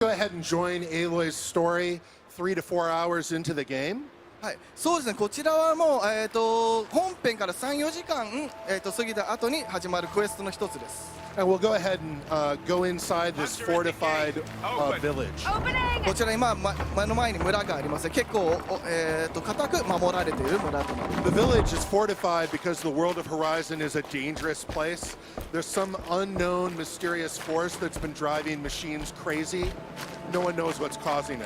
Go ahead and join Aloy's story 3 to 4 hours into the game. はい、そうですね、こちらはもう、本編から3、4時間、過ぎた後に始まるクエストの一つです。And we'll go ahead and go inside this fortified village. こちら今、目の前に村があります。結構、固く守られている村となります。The village is fortified because the world of Horizon is a dangerous place. There's some unknown mysterious force that's been driving machines crazy. No one knows what's causing it.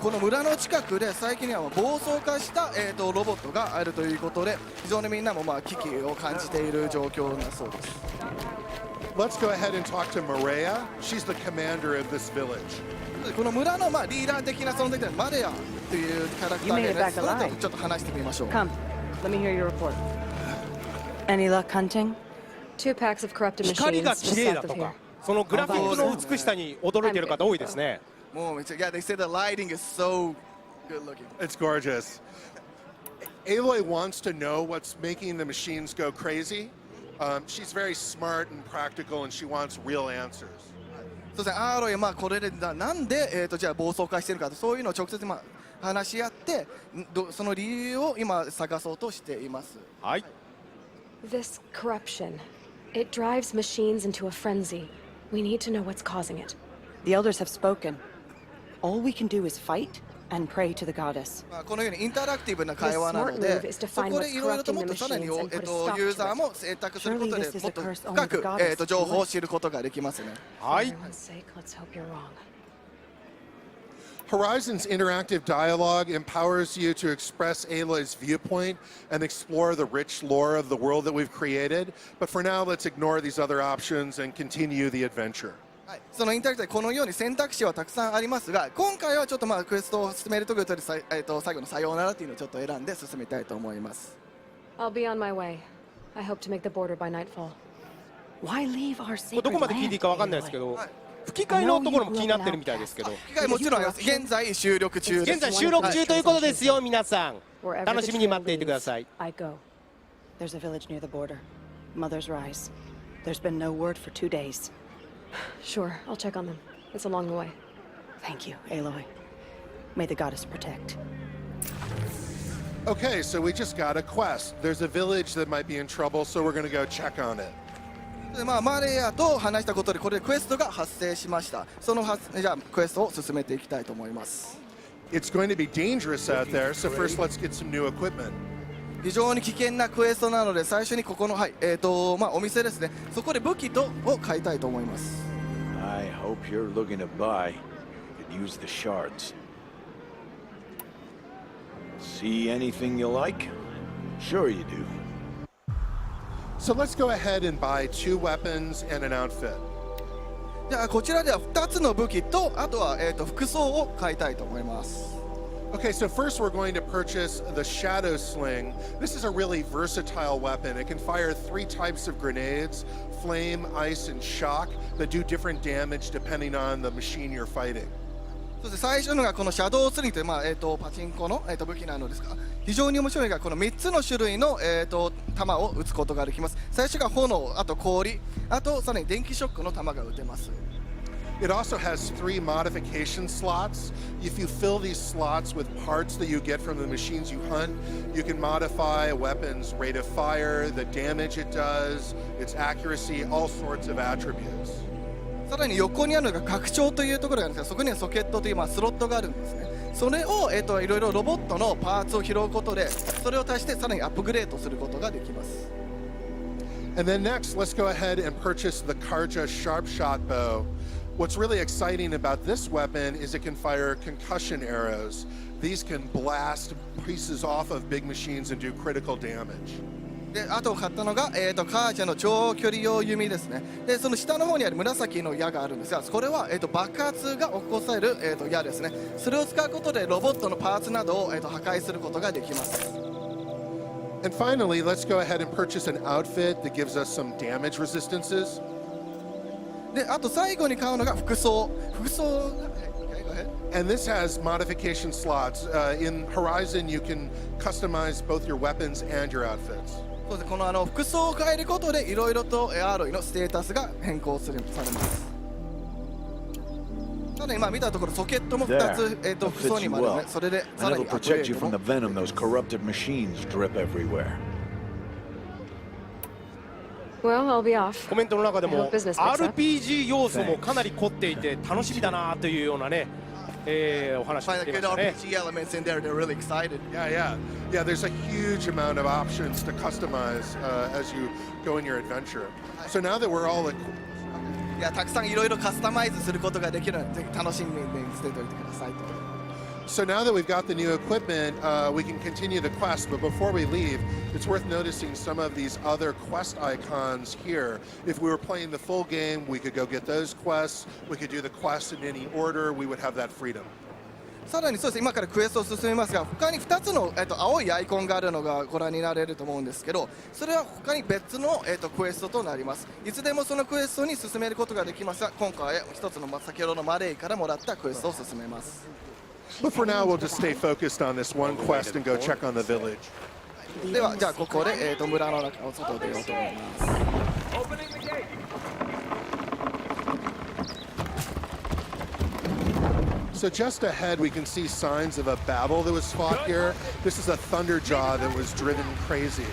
この村の近くで最近には暴走化した、ロボットがあるということで、非常にみんなも危機を感じている状況だそうです。Let's go ahead and talk to Maria. She's the commander of this village. この村のリーダー的な存在でマレアというキャラクターがいますので、ちょっと話してみましょう。Come, let me hear your report. Any luck hunting? Two packs of corrupted machines 光が just 綺麗 south だ of と here. か、そのグラフィックの美しさに驚いている方多いですね。もうめっちゃ、yeah, they say the lighting is so good looking. It's gorgeous. Aloy wants to know what's making the machines go crazy. She's very smart and practical, and she wants real answers. そうですね、アーロイこれでなんで、じゃあ暴走化しているかと、そういうのを直接話し合ってその理由を今探そうとしています。はい。 This corruption, it drives machines into a frenzy. We need to know what's causing it. The elders have spoken. All we can do is fight and pray to the goddess. このようにインタラクティブな会話なので、そこでいろいろともっとさらにユーザーも選択することでもっと深く情報を知ることができますね。はい。 For heaven's sake, let's hope you're wrong. Horizon's interactive dialogue empowers you to express Aloy's viewpoint and explore the rich lore of the world that we've created. But for now, let's ignore these other options and continue the adventure. そのインタラクティブこのように選択肢はたくさんありますが、今回はちょっとクエストを進めるときより最後のさようならというのをちょっと選んで進めたいと思います。I'll be on my way. I hope to make the border by nightfall. Why leave our これ sacred どこまで聞いていいかわかんないですけど、吹き替えのところも気になってるみたいですけど。機会もちろんあります。現在収録中です。現在収録中ということですよ、皆さん。 Wherever 楽 the しみに trail 待っていてください。 leads, I go. There's a village near the border. Mother's Rise. There's been no word for 2 days. Sure, I'll check on them. It's along the way. Thank you, Aloy. May the goddess protect. Okay, so we just got a quest. There's a village that might be in trouble, so we're going to go check on it. でマレアと話したことでこれでクエストが発生しました。そのじゃあクエストを進めていきたいと思います。 It's going to be dangerous out there, so first let's get some new equipment. 非常に危険なクエストなので最初にここのお店ですね。そこで武器を買いたいと思います。 I hope you're looking to buy. Could use the shards. See anything you like? Sure you do. So let's go ahead and buy 2 weapons and an outfit. じゃあこちらでは2つの武器とあとは服装を買いたいと思います。 Okay, so first we're going to purchase the Shadow Sling. This is a really versatile weapon. It can fire 3 types of grenades, flame, ice, and shock, that do different damage depending on the machine you're fighting. そして最初のがこのシャドウスリングという、パチンコの、武器なのですが、非常に面白いのがこの3つの種類の、弾を撃つことができます。最初が炎、あと氷、あとさらに電気ショックの弾が撃てます。 It also has 3 modification slots. If you fill these slots with parts that you get from the machines you hunt, you can modify a weapon's rate of fire, the damage it does, its accuracy, all sorts of attributes. さらに横にあるのが拡張というところがあるんですが、そこにはソケットというスロットがあるんですね。それを、いろいろロボットのパーツを拾うことで、それを足してさらにアップグレードすることができます。 And then next, let's go ahead and purchase the Karja Sharp Shot Bow. What's really exciting about this weapon is it can fire concussion arrows. These can blast pieces off of big machines and do critical damage. であと買ったのが、カージャの長距離用弓ですね。でその下の方にある紫の矢があるんですが、これは、爆発が起こされる、矢ですね。それを使うことでロボットのパーツなどを、破壊することができます。 And finally, let's go ahead and purchase an outfit that gives us some damage resistances. であと最後に買うのが服装が And this has modification slots. In Horizon, you can customize both your weapons and your outfits. そうです。この服装を変えることでいろいろとアーロイのステータスが変更されます。ただ今見たところソケットも2つ There. 複 That 層 fits に you もあるの well. で、それで And さら it'll にアップグレ protect you ー from ド the も venom those corrupted machines drip everywhere. Well, I'll be off. コメントの中で I も hope business picks up. RPG 要素もかなり凝っていて楽しみだなというようなね、お話を Find してい the ま good したね。 RPG elements in there. They're really excited. Yeah, there's a huge amount of options to customize as you go in your adventure. So now that we're all equipped, いやたくさんいろいろカスタマイズすることができるのでぜひ楽しみにしておいてくださいと。So now that we've got the new equipment, we can continue the quest. But before we leave, it's worth noticing some of these other quest icons here. If we were playing the full game, we could go get those quests. We could do the quests in any order. We would have that freedom. さらにそうです今からクエストを進めますが他に2つの、青いアイコンがあるのがご覧になれると思うんですけどそれは他に別の、クエストとなりますいつでもそのクエストに進めることができますが今回は1つの先ほどのマレイからもらったクエストを進めます But for now, we'll just stay focused on this one quest and go check on the village. ではじゃあここで、村の中を外を出ようと思います So just ahead, we can see signs of a battle that was fought here. This is a Thunderjaw that was driven crazy.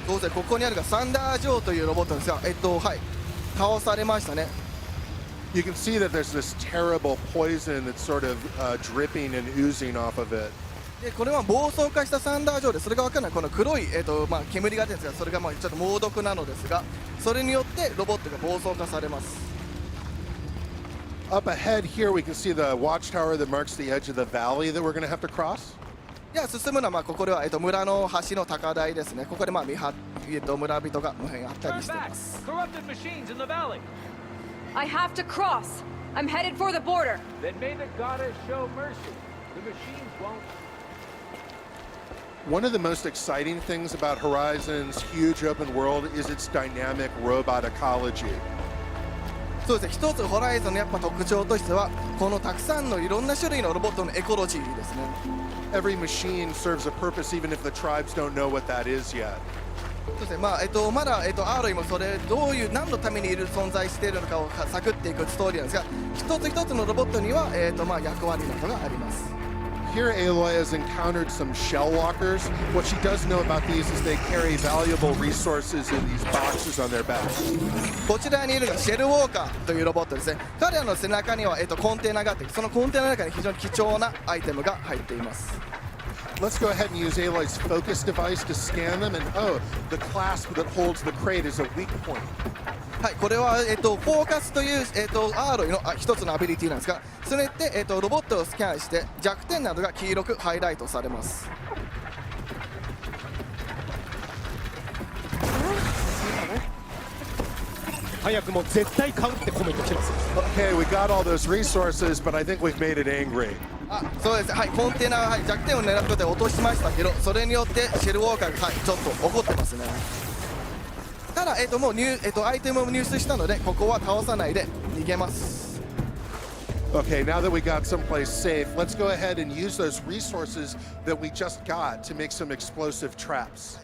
当然ここにあるがサンダージョーというロボットですがはい倒されましたね You can see that there's this terrible poison that's sort of dripping and oozing off of it. でこれは暴走化したサンダージョーでそれが分からないこの黒い、煙が出るんですがそれがちょっと猛毒なのですがそれによってロボットが暴走化されます Up ahead here, we can see the watchtower that marks the edge of the valley that we're going to have to cross. では進むのはここでは、村の橋の高台ですねここで村人があったりしています Corrupted machines in the valley. I have to cross. I'm headed for the border. Then may the goddess show mercy. The machines won't. One of the most exciting things about Horizon's huge open world is its dynamic robot ecology. そうですね一つホライゾンのやっぱ特徴としてはこのたくさんのいろんな種類のロボットのエコロジーですね Every machine serves a purpose even if the tribes don't know what that is yet. そうですねまだ、アーロイもそれどういう何のために存在しているのかを探っていくストーリーなんですが一つ一つのロボットには、役割などがあります Here, Aloy has encountered some shell walkers. What she does know about these is they carry valuable resources in these boxes on their backs. こちらにいるのがシェルウォーカーというロボットですね彼らの背中には、コンテナがあってそのコンテナの中に非常に貴重なアイテムが入っています Let's go ahead and use Aloy's focus device to scan them. And oh, the clasp that holds the crate is a weak point. はい、これは、フォーカスという、アーロイの一つのアビリティなんですがそれによって、ロボットをスキャンして弱点などが黄色くハイライトされます早くも絶対買うってコメント来てます Okay, we got all those resources, but I think we've made it angry. そうですはいコンテナ、はい、弱点を狙うことで落としましたけどそれによってシェルウォーカーが、はい、ちょっと怒ってますねただ、もうアイテムを入手したのでここは倒さないで逃げます Okay, now that we got someplace safe, let's go ahead and use those resources that we just got to make some explosive traps.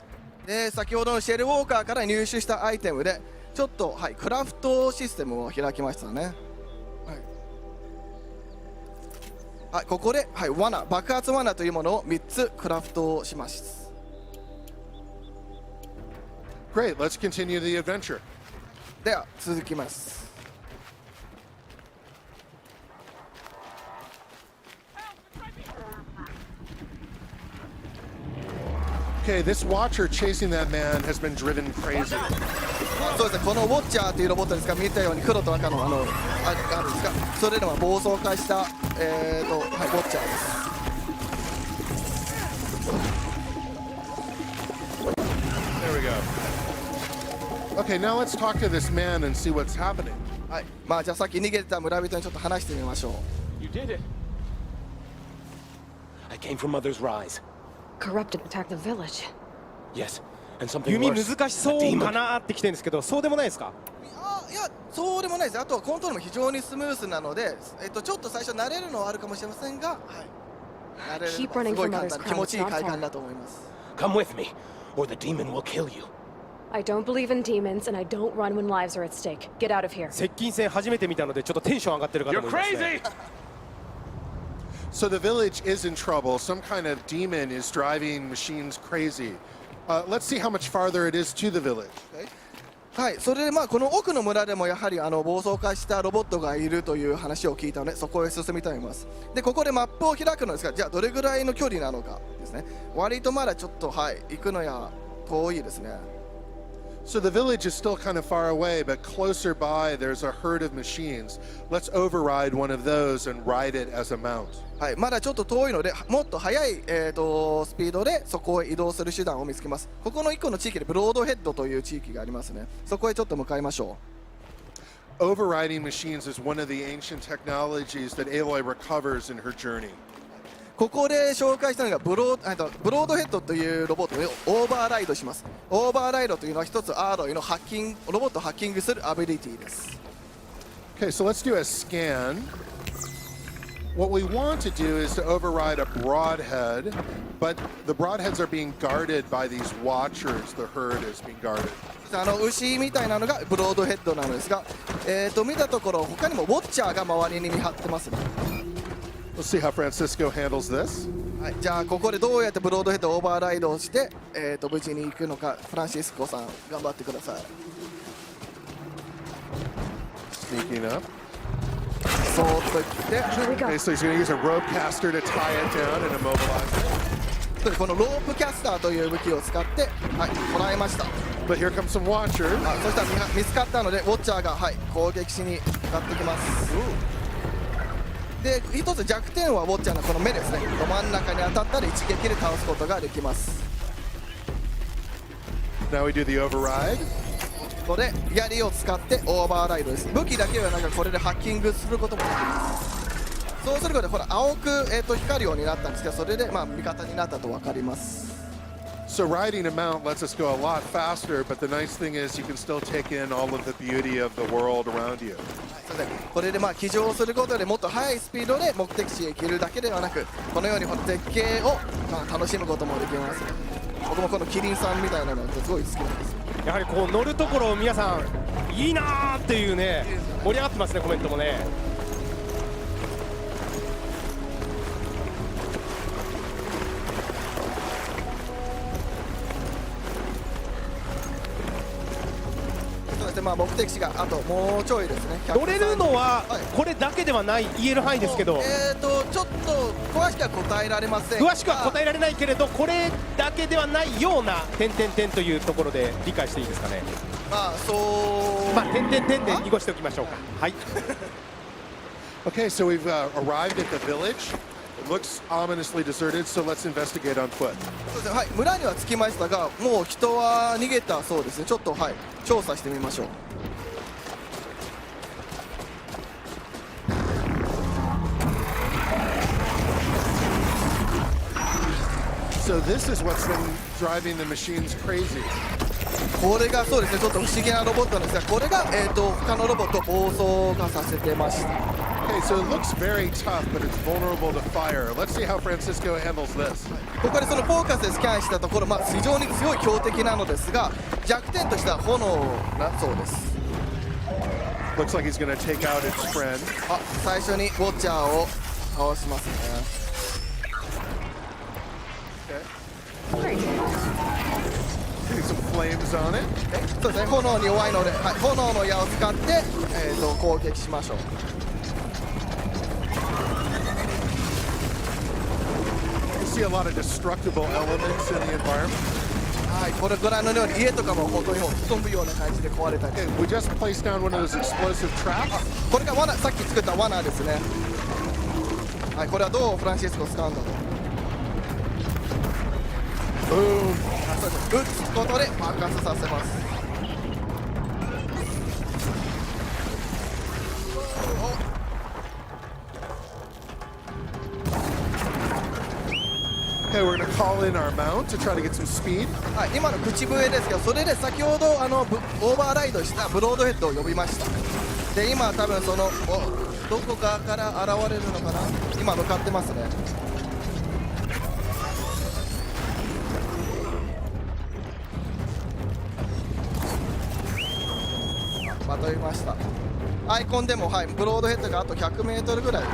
で先ほどのシェルウォーカーから入手したアイテムでちょっと、はい、クラフトシステムを開きましたねはい、ここで、はい、罠爆発罠というものを3つクラフトをします Great, let's continue the adventure. では続きます Okay, this watcher chasing that man has been driven crazy. そうですねこのウォッチャーというロボットですが見たように黒と赤のあるんですがそれらは暴走化した、はい、ウォッチャーです There we go. Okay, now let's talk to this man and see what's happening. はいじゃあさっき逃げてた村人にちょっと話してみましょう You did it. I came from Mother's Rise. Corrupted attacked the village. Yes. And something 弓 worse. 難しそうかなってきてるんですけどそうでもないですかいやそうでもないですあとはコントロールも非常にスムースなので、ちょっと最初慣れるのはあるかもしれませんが、はい、慣れるのはすごい簡単気持ちいい快感だと思います Come with me, or the demon will kill you. I don't believe in demons, and I don't run when lives are at stake. Get out of here. 接近戦初めて見たのでちょっとテンション上がってる方 You're もいますね crazy! So the village is in trouble. Some kind of demon is driving machines crazy. Let's see how much farther it is to the village. はい、それでまあこの奥の村でもやはり暴走化したロボットがいるという話を聞いたのでそこへ進みたいと思います。でここでマップを開くのですが、じゃあどれぐらいの距離なのかですね。割とまだちょっとはい行くのや遠いですね。So the village is still kind of far away, but closer by there's a herd of machines. Let's override one of those and ride it as a mount. はい、まだちょっと遠いのでもっと速い、スピードでそこへ移動する手段を見つけます。ここの1個の地域でブロードヘッドという地域がありますね。そこへちょっと向かいましょう。Overriding machines is one of the ancient technologies that Aloy recovers in her journey. ここで紹介したのがブロードヘッドというロボットをオーバーライドします。オーバーライドというのは一つアーロイのロボットをハッキングするアビリティです。Okay, so let's do a scan. What we want to do is to override a broadhead, but the broadheads are being guarded by these watchers. The herd is being guarded. 牛みたいなのがブロードヘッドなのですが、見たところ他にもウォッチャーが周りに見張ってますね。We'll see how Francisco handles this. はい、じゃあここでどうやってブロードヘッドをオーバーライドをして、無事に行くのかフランシスコさん頑張ってください。Sneaking up. そーっと行って Here we go. Okay, so he's going to use a rope caster to tie it down and immobilize it. このロープキャスターという武器を使ってはい捕らえました。 But here comes some watchers. そしたら見つかったのでウォッチャーが、はい、攻撃しに向かってきます。で一つ弱点はウォッチャーのこの目ですね。ど真ん中に当たったら一撃で倒すことができます。 Now we do the override. ここで槍を使ってオーバーライドです。武器だけではなくこれでハッキングすることもできます。そうすることでほら青く、光るようになったんですけどそれでまあ味方になったと分かります。 So riding a mount lets us go a lot faster, but the nice thing is you can still take in all of the beauty of the world around you. これでまあ騎乗することでもっと速いスピードで目的地へ行けるだけではなくこのようにこの絶景をまあ楽しむこともできます。僕もこのキリンさんみたいなのがすごい好きなんです。やはりこう乗るところを皆さんいいなーっていうね盛り上がってますねコメントもね。まあ目的地があともうちょいですね。乗れるのははいこれだけではない言える範囲ですけど、ちょっと詳しくは答えられませんが詳しくは答えられないけれどこれだけではないような点々点というところで理解していいですかね。まあそうまあ点々点で濁しておきましょうか。はい。 Okay, so we've arrived at the village. It looks ominously deserted, so let's investigate on foot. そうですね、はい、村には着きましたがもう人は逃げたそうですね。ちょっとはい調査してみましょう。 So this is what's been driving the machines crazy. これがそうですねちょっと不思議なロボットなんですがこれが、他のロボットを暴走化させてました。 Okay, so it looks very tough, but it's vulnerable to fire. Let's see how Francisco handles this. ここでそのフォーカスでスキャンしたところ、まあ、非常に強い強敵なのですが弱点としては炎だそうです。 Looks like he's going to take out its friend. あ最初にウォッチャーを倒しますね。 Okay. Getting some flames on it. そうですね炎に弱いので、はい、炎の矢を使って、攻撃しましょう。 You see a lot of destructible elements in the environment. はい、これご覧のように家とかも本当にもう吹っ飛ぶような感じで壊れたり。 Okay, we just placed down one of those explosive traps. これが罠、さっき作った罠ですね。はい、これはどうフランシスコ使うんだろう。Boom. 撃つことで爆発させます。 Okay, we're going to call in our mount to try to get some speed. はい、今の口笛ですけどそれで先ほどオーバーライドしたブロードヘッドを呼びました。で今多分そのどこかから現れるのかな。今向かってますね。 Okay, 飛びました。アイコンでも、はい、ブロードヘッドがあと 100m ぐらい。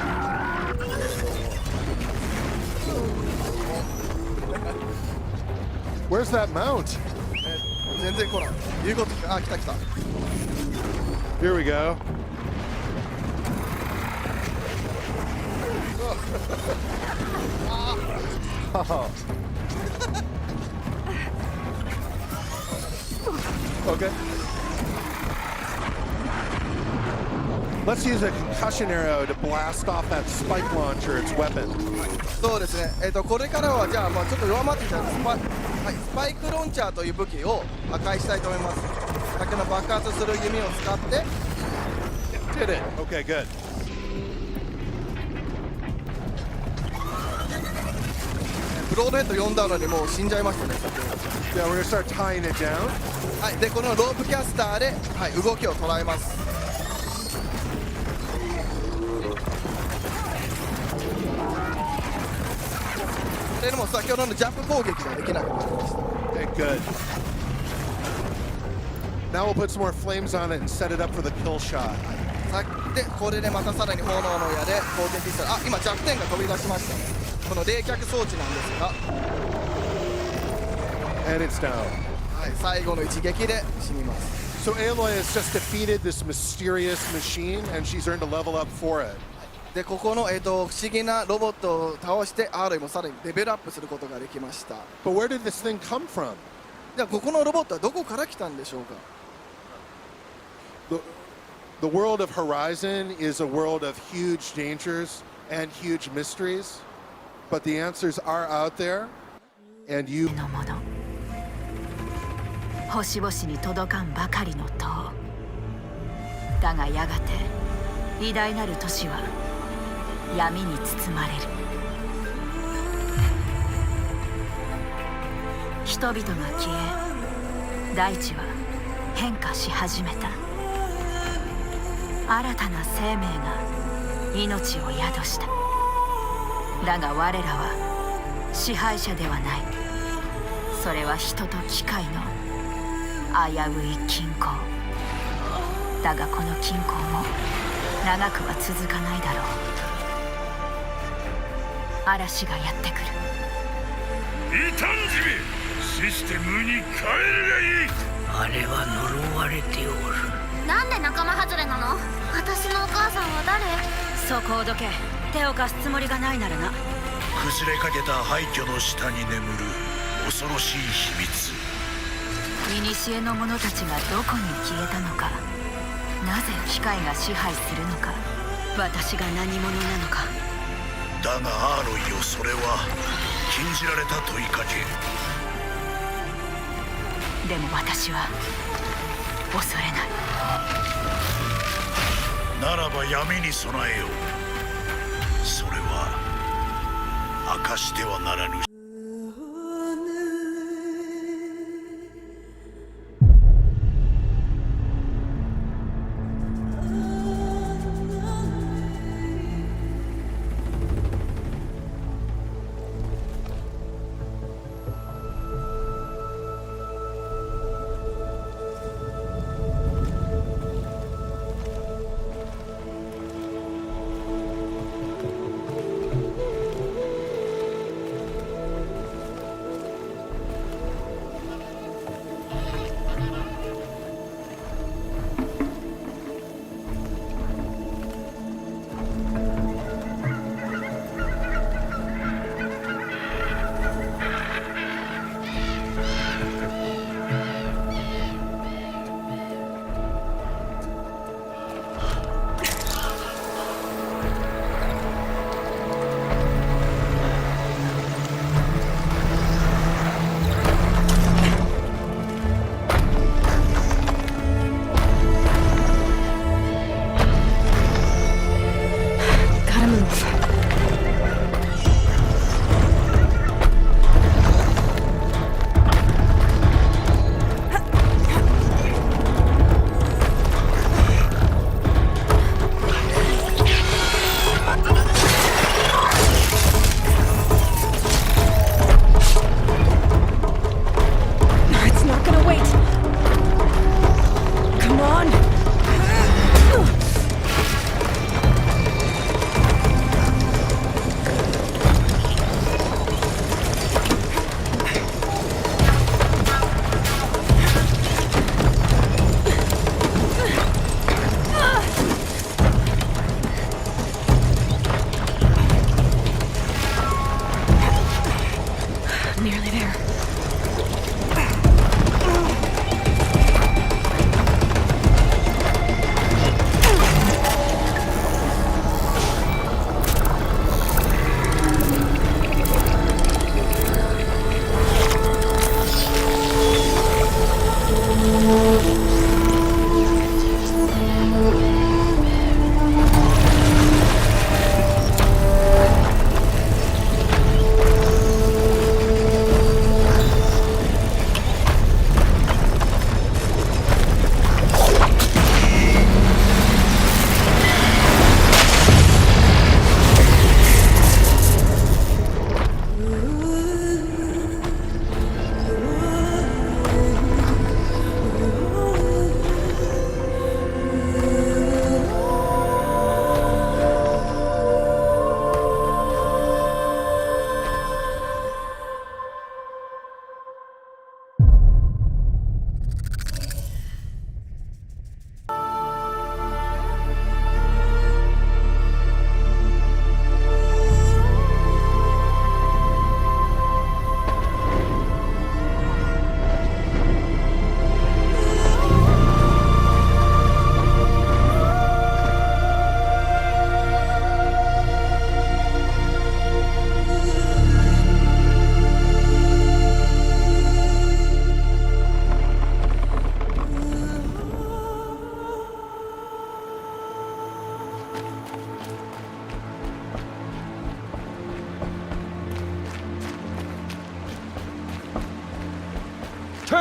Where's that mount? 全然来ない。言うこと聞か、あ、来た来た。 Here we go. Oh. Okay. Let's use a concussion arrow to blast off that spike launcher, its weapon. そうですね。これからはじゃあ、まあちょっと弱まってきたスパイクロンチャーという武器を破壊したいと思います。先ほど爆発する弓を使って。 Did it. Okay, good. ブロードヘッド4ダウンのにもう死んじゃいましたね。 Yeah, we're gonna start tying it down. はい、でこのロープキャスターで、はい、動きを捉えます。でも先ほどのジャンプ攻撃ができなくなりました。 Okay, good. Now we'll put some more flames on it and set it up for the kill shot. でこれでまたさらに炎の矢で攻撃したら、あ、今弱点が飛び出しましたね。この冷却装置なんですが、 And it's down. はい、最後の一撃で死にます。 So Aloy has just defeated this mysterious machine, and she's earned a level up for it. でここの、不思議なロボットを倒してアーロイもさらにレベルアップすることができました。 But where did this thing come from? じゃあここのロボットはどこから来たんでしょうか。 The world of Horizon is a world of huge dangers and huge mysteries, but the answers are out there, and you... のもの星々に届かんばかりの塔だが、やがて偉大なる都市は闇に包まれる。人々が消え、大地は変化し始めた。新たな生命が命を宿した。だが我らは支配者ではない。それは人と機械の危うい均衡だが、この均衡も長くは続かないだろう。嵐がやってくる。異端児め、システムに変えるがいい。あれは呪われておる。なんで仲間外れなの？私のお母さんは誰？そこをどけ。手を貸すつもりがないならな。崩れかけた廃墟の下に眠る恐ろしい秘密。古の者たちがどこに消えたのか、なぜ機械が支配するのか、私が何者なのか。だがアーロイよ、それは禁じられた問いかけ。でも私は恐れない。ならば闇に備えよう。それは明かしてはならぬ。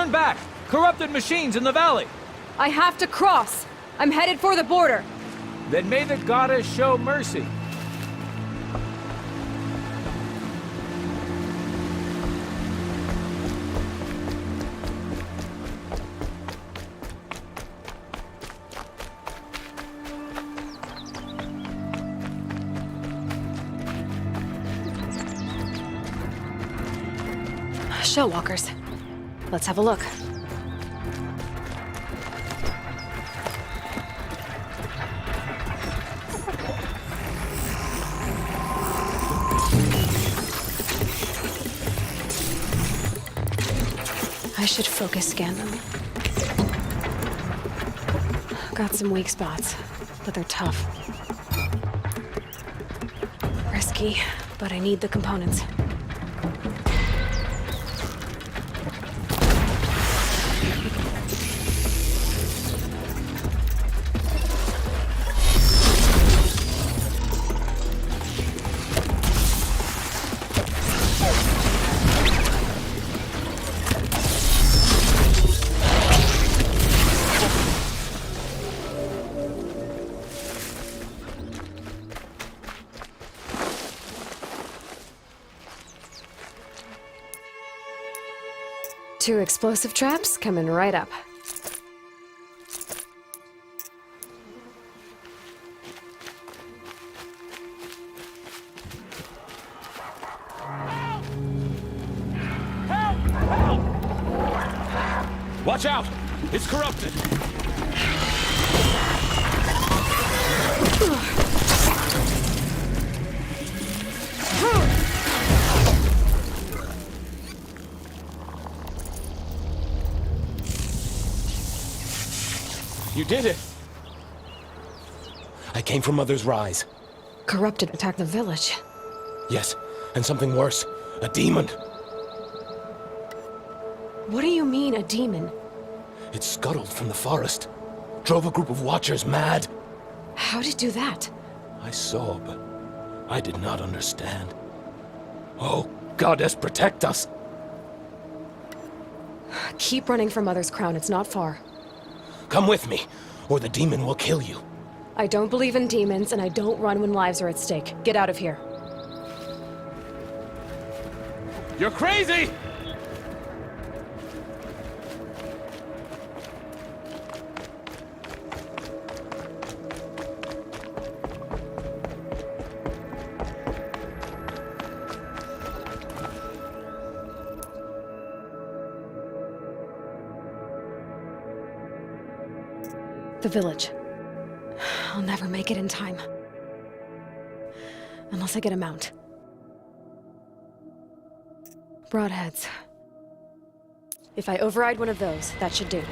Turn back! Corrupted machines in the valley! I have to cross! I'm headed for the border! Then may the goddess show mercy. Shellwalkers. Let's have a look. I should focus scan them. Got some weak spots, but they're tough. Risky, but I need the components. Two explosive traps coming right up. Watch out! It's corrupted! You did it! I came from Mother's Rise. Corrupted attacked the village. Yes, and something worse. A demon. What do you mean, a demon? It scuttled from the forest. Drove a group of Watchers mad. How'd it do that? I saw, but I did not understand. Oh, Goddess, protect us! Keep running for Mother's crown, it's not far. Come with me, or the demon will kill you. I don't believe in demons, and I don't run when lives are at stake. Get out of here. You're crazy! The village. I'll never make it in time. Unless I get a mount. Broadheads. If I override one of those, that should do.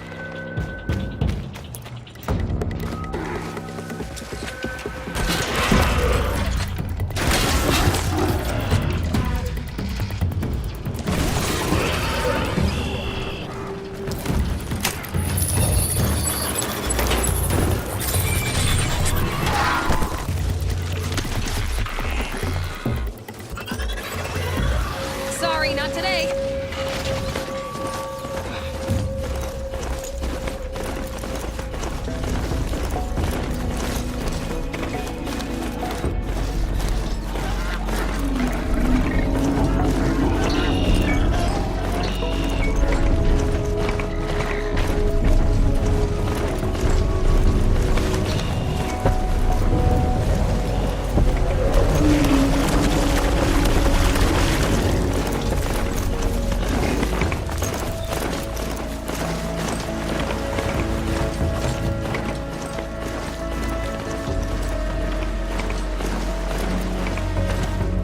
Sorry, not today.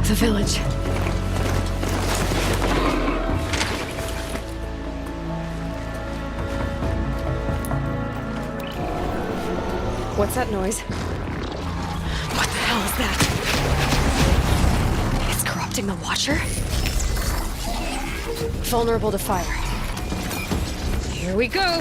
The village. What's that noise? What the hell is that? It's corrupting the Watcher? Vulnerable to fire. Here we go!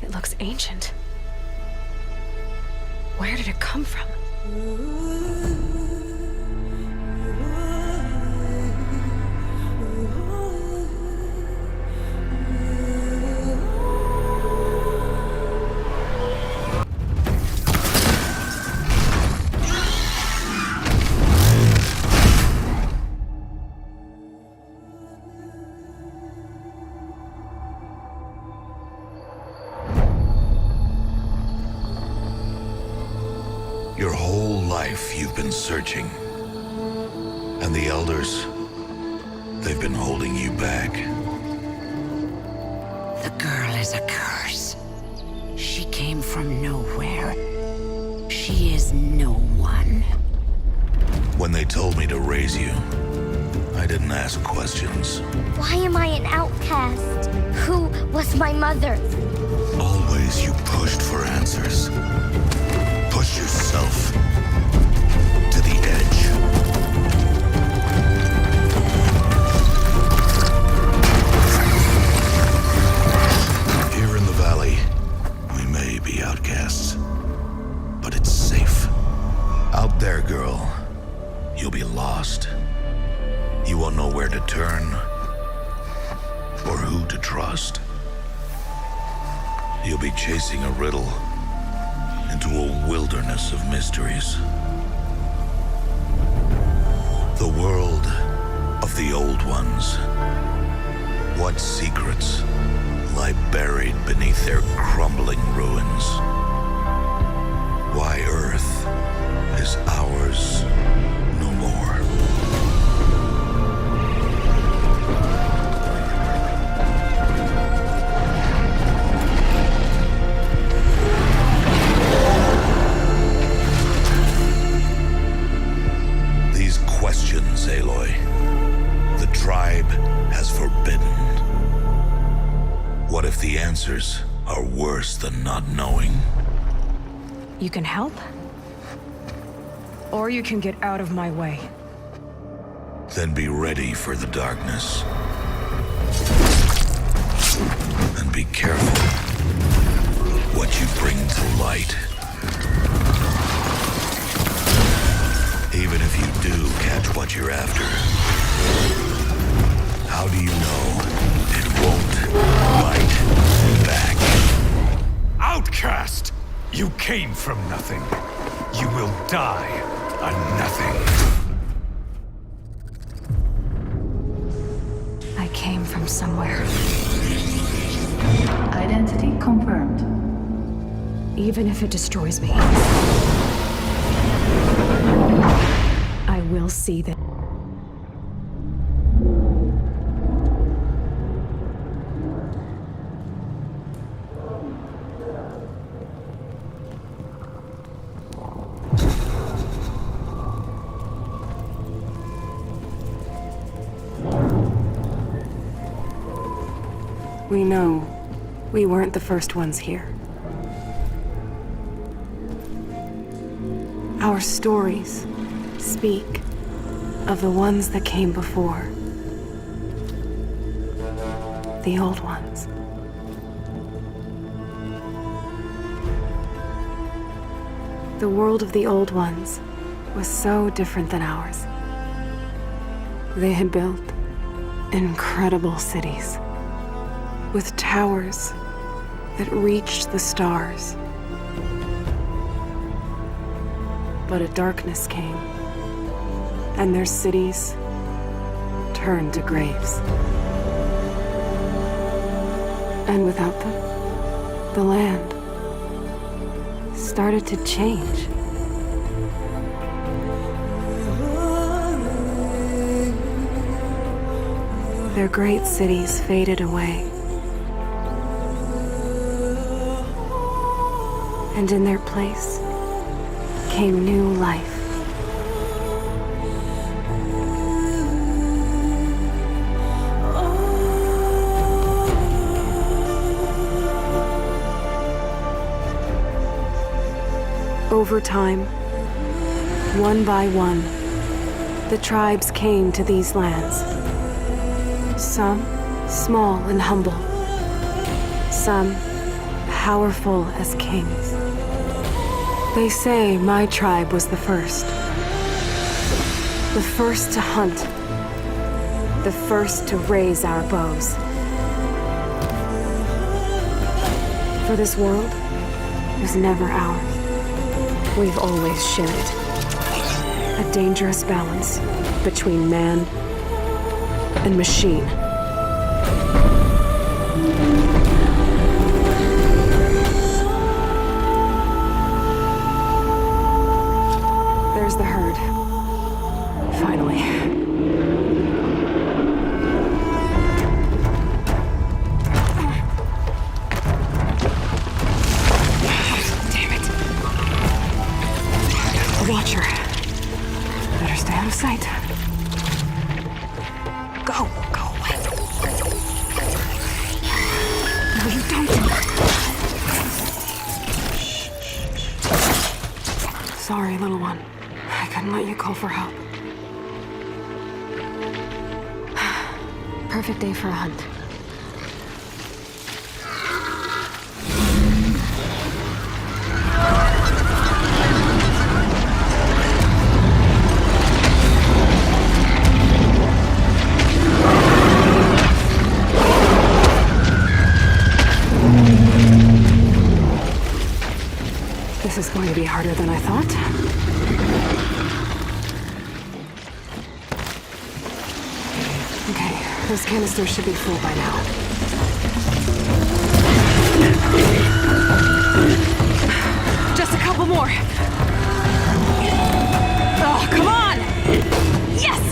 It looks ancient. Where did it come from? Your whole life you've been searching. And the elders, they've been holding you back. The girl is a curse. She came from nowhere. She is no one. When they told me to raise you, I didn't ask questions. Why am I an outcast? Who was my mother? Always you pushed for answers. Push yourself to the edge. Here in the valley, we may be outcasts, but it's safe. Out there, girl, you'll be lost. You won't know where to turn or who to trust. You'll be chasing a riddle into a wilderness of mysteries. The world of the old ones. What secrets lie buried beneath their crumbling ruins? Why Earth is ours no more. Questions, Aloy. The tribe has forbidden. What if the answers are worse than not knowing? You can help? Or you can get out of my way. Then be ready for the darkness. And be careful what you bring to light. Even if you do catch what you're after, how do you know it won't bite back? Outcast! You came from nothing. You will die a nothing. I came from somewhere. Identity confirmed. Even if it destroys me, I will see that. We know we weren't the first ones here. Our stories speak of the ones that came before. The old ones. The world of the old ones was so different than ours. They had built incredible cities with towers that reached the stars. But a darkness came, and their cities turned to graves. And without them, the land started to change. Their great cities faded away. And in their place came new life. Over time, one by one, the tribes came to these lands. Some small and humble, some powerful as kings. They say my tribe was the first. The first to hunt. The first to raise our bows. For this world was never ours. We've always shared it. A dangerous balance between man and machine. There's the herd. Finally. Damn it. A watcher. Better stay out of sight. Go away. No, you don't. Sorry, little one. I couldn't let you call for help. Perfect day for a hunt. This is going to be harder than I thought. Okay, this canister should be full by now. Just a couple more. Oh, come on! Yes!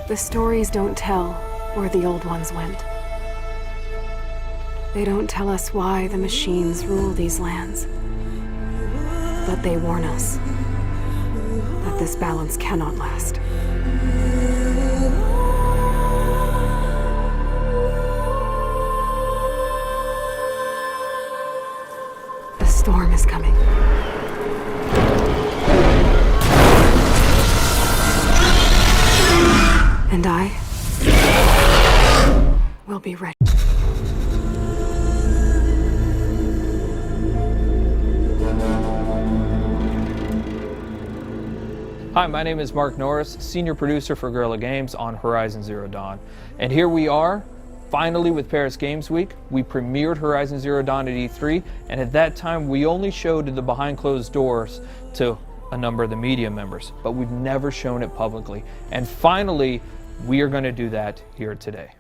The stories don't tell where the old ones went. They don't tell us why the machines rule these lands. But they warn us that this balance cannot last. The storm is coming. And I will be ready. Hi, my name is Mark Norris, Senior Producer for Guerrilla Games on Horizon Zero Dawn. And here we are, finally with Paris Games Week. We premiered Horizon Zero Dawn at E3, and at that time we only showed the behind closed doors to a number of the media members, but we've never shown it publicly. And finally, we are going to do that here today.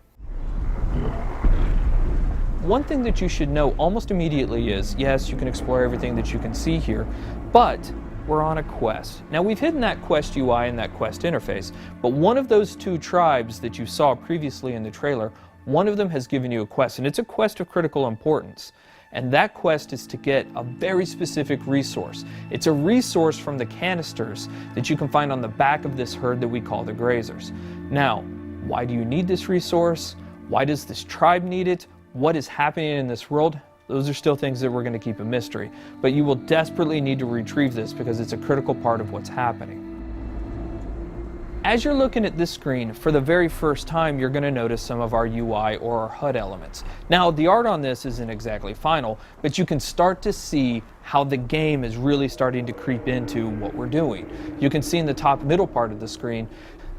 One thing that you should know almost immediately is, yes, you can explore everything that you can see here, but we're on a quest. Now we've hidden that quest UI and that quest interface, but one of those two tribes that you saw previously in the trailer, one of them has given you a quest, and it's a quest of critical importance. And that quest is to get a very specific resource. It's a resource from the canisters that you can find on the back of this herd that we call the Grazers. Now, why do you need this resource? Why does this tribe need it? What is happening in this world? Those are still things that we're going to keep a mystery. But you will desperately need to retrieve this because it's a critical part of what's happening. As you're looking at this screen, for the very first time, you're going to notice some of our UI or our HUD elements. Now, the art on this isn't exactly final, but you can start to see how the game is really starting to creep into what we're doing. You can see in the top middle part of the screen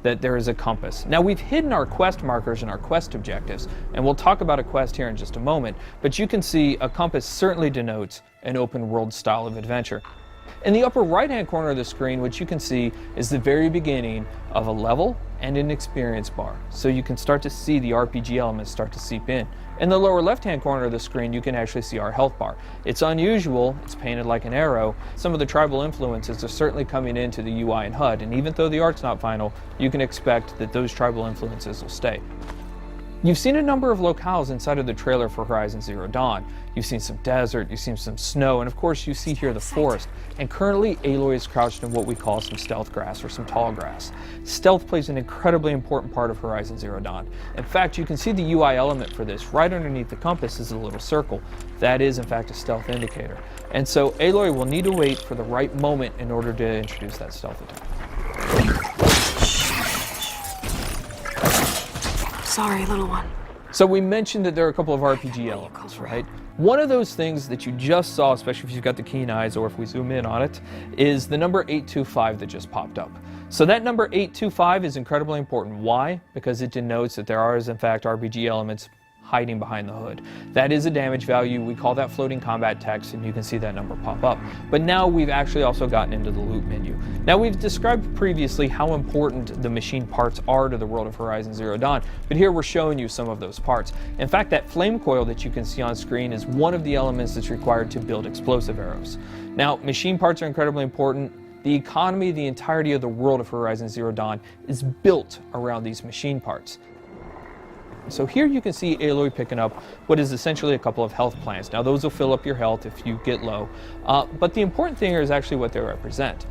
that there is a compass. Now, we've hidden our quest markers and our quest objectives, and we'll talk about a quest here in just a moment, but you can see a compass certainly denotes an open world style of adventure. In the upper right-hand corner of the screen, what you can see is the very beginning of a level and an experience bar. So you can start to see the RPG elements start to seep in. In the lower left-hand corner of the screen, you can actually see our health bar. It's unusual, it's painted like an arrow. Some of the tribal influences are certainly coming into the UI and HUD, and even though the art's not final, you can expect that those tribal influences will stay. You've seen a number of locales inside of the trailer for Horizon Zero Dawn. You've seen some desert, you've seen some snow, and of course you see here the forest. And currently Aloy is crouched in what we call some stealth grass or some tall grass. Stealth plays an incredibly important part of Horizon Zero Dawn. In fact, you can see the UI element for this. Right underneath the compass is a little circle. That is in fact a stealth indicator. And so Aloy will need to wait for the right moment in order to introduce that stealth attack. Sorry, little one. So we mentioned that there are a couple of RPG elements, right? One of those things that you just saw, especially if you've got the keen eyes or if we zoom in on it, is the number 825 that just popped up. So that number 825 is incredibly important. Why? Because it denotes that there are, in fact, RPG elements hiding behind the hood. That is a damage value. We call that floating combat text, and you can see that number pop up. But now we've actually also gotten into the loot menu. Now, we've described previously how important the machine parts are to the world of Horizon Zero Dawn, but here we're showing you some of those parts. In fact, that flame coil that you can see on screen is one of the elements that's required to build explosive arrows. Now, machine parts are incredibly important. The economy, the entirety of the world of Horizon Zero Dawn is built around these machine parts. So here you can see Aloy picking up what is essentially a couple of health plants. Now those will fill up your health if you get low, but the important thing here is actually what they represent.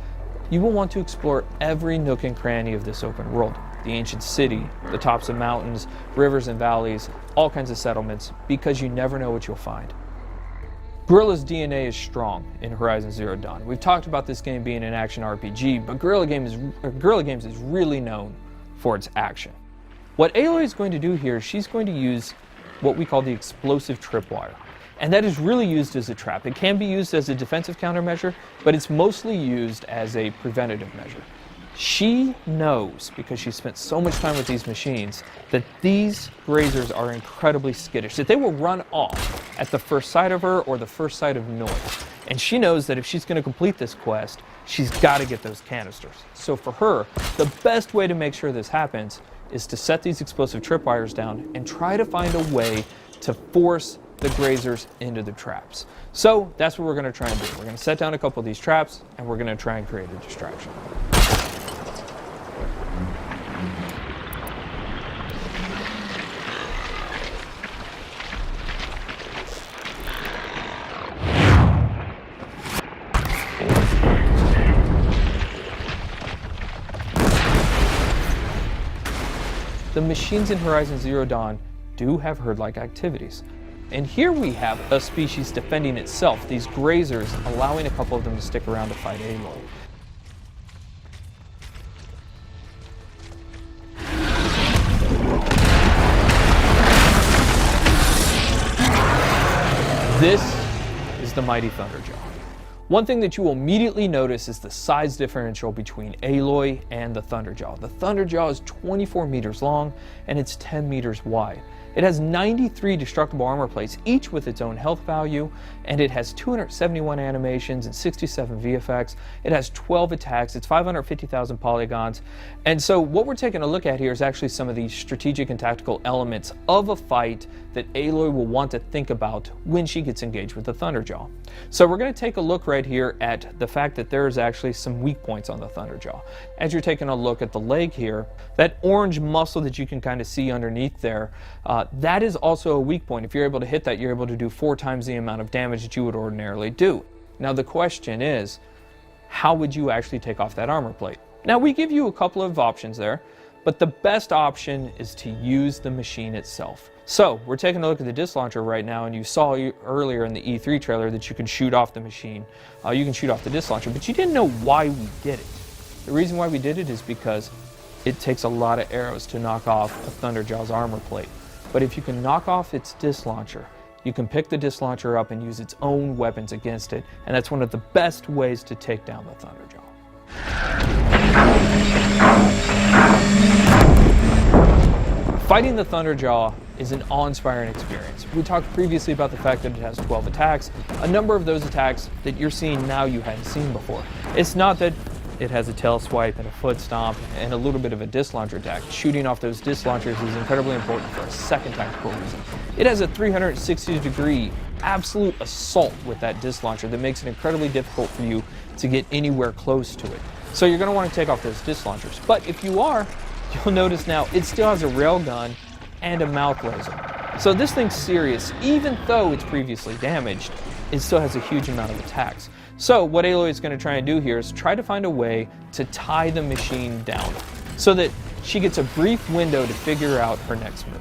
You will want to explore every nook and cranny of this open world. The ancient city, the tops of mountains, rivers and valleys, all kinds of settlements, because you never know what you'll find. Guerrilla's DNA is strong in Horizon Zero Dawn. We've talked about this game being an action RPG, but Guerrilla Games is really known for its action. What Aloy is going to do here, she's going to use what we call the explosive tripwire. And that is really used as a trap. It can be used as a defensive countermeasure, but it's mostly used as a preventative measure. She knows, because she spent so much time with these machines, that these Grazers are incredibly skittish, that they will run off at the first sight of her or the first sight of noise. And she knows that if she's going to complete this quest, she's got to get those canisters. So for her, the best way to make sure this happens is to set these explosive tripwires down and try to find a way to force the Grazers into the traps. So that's what we're going to try and do. We're going to set down a couple of these traps, and we're going to try and create a distraction. The machines in Horizon Zero Dawn do have herd-like activities. And here we have a species defending itself, these Grazers, allowing a couple of them to stick around to fight Aloy. This is the mighty Thunderjaw. One thing that you will immediately notice is the size differential between Aloy and the Thunderjaw. The Thunderjaw is 24 meters long and it's 10 meters wide. It has 93 destructible armor plates, each with its own health value, and it has 271 animations and 67 VFX. It has 12 attacks, it's 550,000 polygons. And so what we're taking a look at here is actually some of the strategic and tactical elements of a fight that Aloy will want to think about when she gets engaged with the Thunderjaw. So we're going to take a look right here at the fact that there's actually some weak points on the Thunderjaw. As you're taking a look at the leg here, that orange muscle that you can kind of see underneath there, that is also a weak point. If you're able to hit that, you're able to do 4 times the amount of damage that you would ordinarily do. Now the question is, how would you actually take off that armor plate? Now we give you a couple of options there, but the best option is to use the machine itself. So we're taking a look at the disc launcher right now, and you saw earlier in the E3 trailer that you can shoot off the machine. You can shoot off the disc launcher, but you didn't know why we did it. The reason why we did it is because it takes a lot of arrows to knock off a Thunderjaw's armor plate. But if you can knock off its disc launcher, you can pick the disc launcher up and use its own weapons against it, and that's one of the best ways to take down the Thunderjaw. Fighting the Thunderjaw is an awe-inspiring experience. We talked previously about the fact that it has 12 attacks. A number of those attacks that you're seeing now you hadn't seen before. It's not that it has a tail swipe and a foot stomp and a little bit of a disc launcher attack. Shooting off those disc launchers is incredibly important for a second tactical reason. It has a 360-degree absolute assault with that disc launcher that makes it incredibly difficult for you to get anywhere close to it. So you're going to want to take off those disc launchers. But if you are, you'll notice now it still has a railgun and a mouth laser. So this thing's serious. Even though it's previously damaged, it still has a huge amount of attacks. So what Aloy is going to try and do here is try to find a way to tie the machine down so that she gets a brief window to figure out her next move.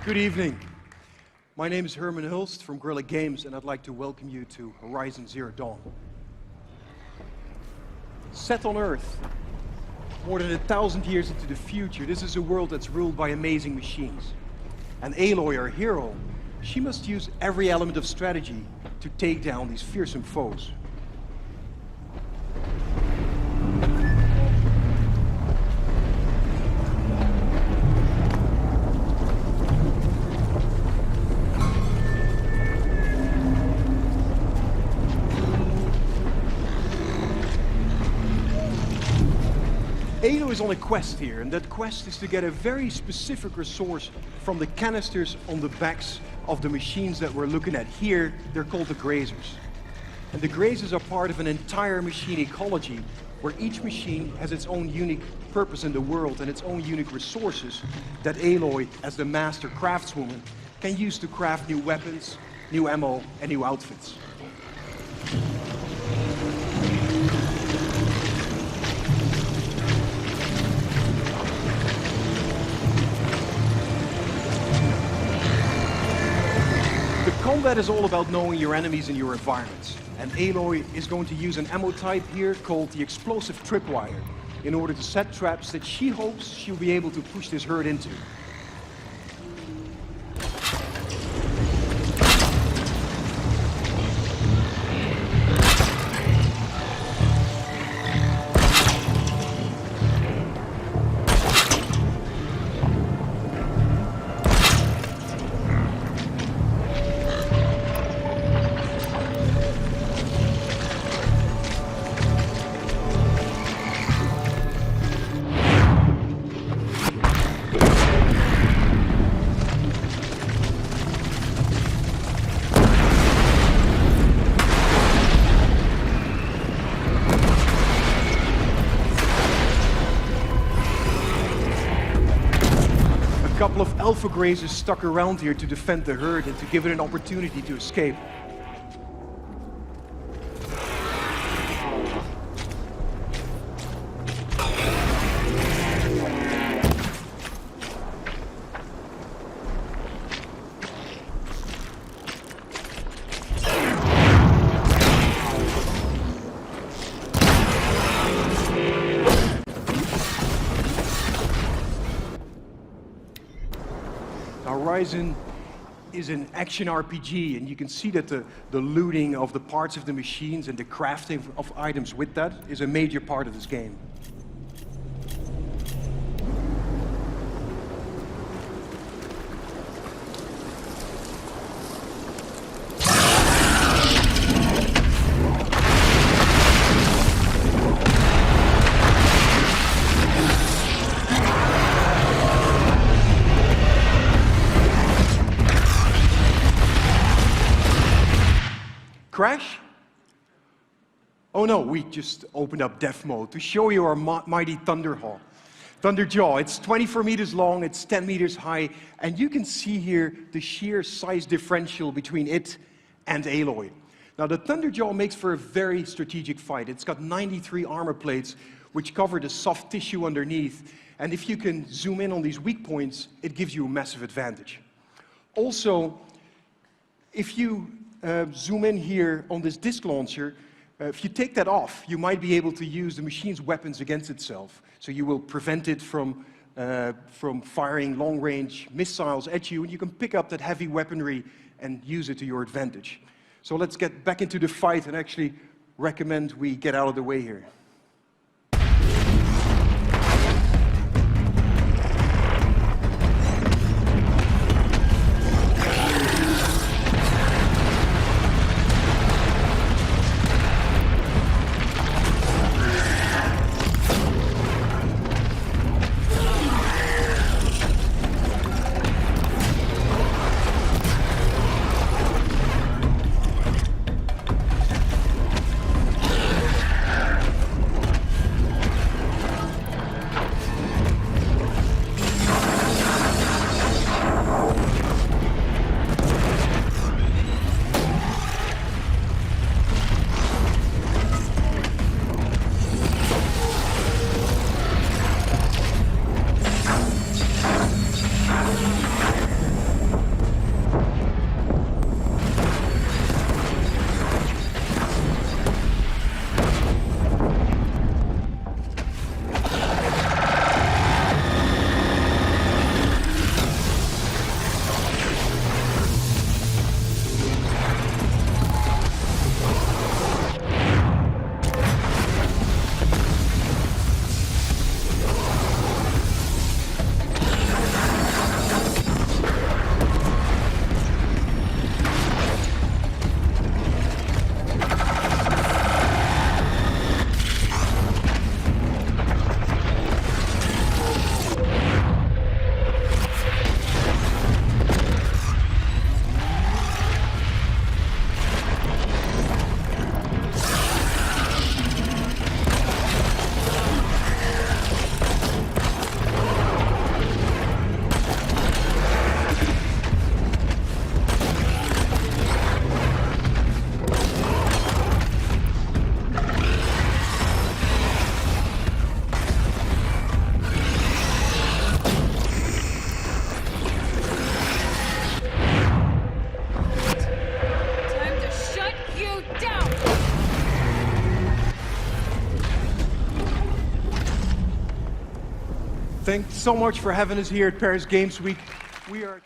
Good evening. My name is Herman Hulst from Guerrilla Games, and I'd like to welcome you to Horizon Zero Dawn. Set on Earth, more than 1,000 years into the future, this is a world that's ruled by amazing machines. And Aloy, our hero, she must use every element of strategy to take down these fearsome foes. Aloy is on a quest here, and that quest is to get a very specific resource from the canisters on the backs of the machines that we're looking at here. They're called the grazers. And the grazers are part of an entire machine ecology where each machine has its own unique purpose in the world and its own unique resources that Aloy, as the master craftswoman, can use to craft new weapons, new ammo, and new outfits. Combat is all about knowing your enemies and your environments. And Aloy is going to use an ammo type here called the explosive tripwire in order to set traps that she hopes she'll be able to push this herd into. A couple of alpha grazers stuck around here to defend the herd and to give it an opportunity to escape. Horizon is an action RPG, and you can see that the looting of the parts of the machines and the crafting of items with that is a major part of this game. Crash? Oh no, we just opened up death mode to show you our mighty Thunderjaw. It's 24 meters long, it's 10 meters high, and you can see here the sheer size differential between it and Aloy. Now the Thunderjaw makes for a very strategic fight. It's got 93 armor plates which cover the soft tissue underneath, and if you can zoom in on these weak points, it gives you a massive advantage. Also, if you zoom in here on this disc launcher, if you take that off, you might be able to use the machine's weapons against itself. So you will prevent it from firing long-range missiles at you, and you can pick up that heavy weaponry and use it to your advantage. So let's get back into the fight, and actually recommend we get out of the way here. Thanks so much for having us here at Paris Games Week. We are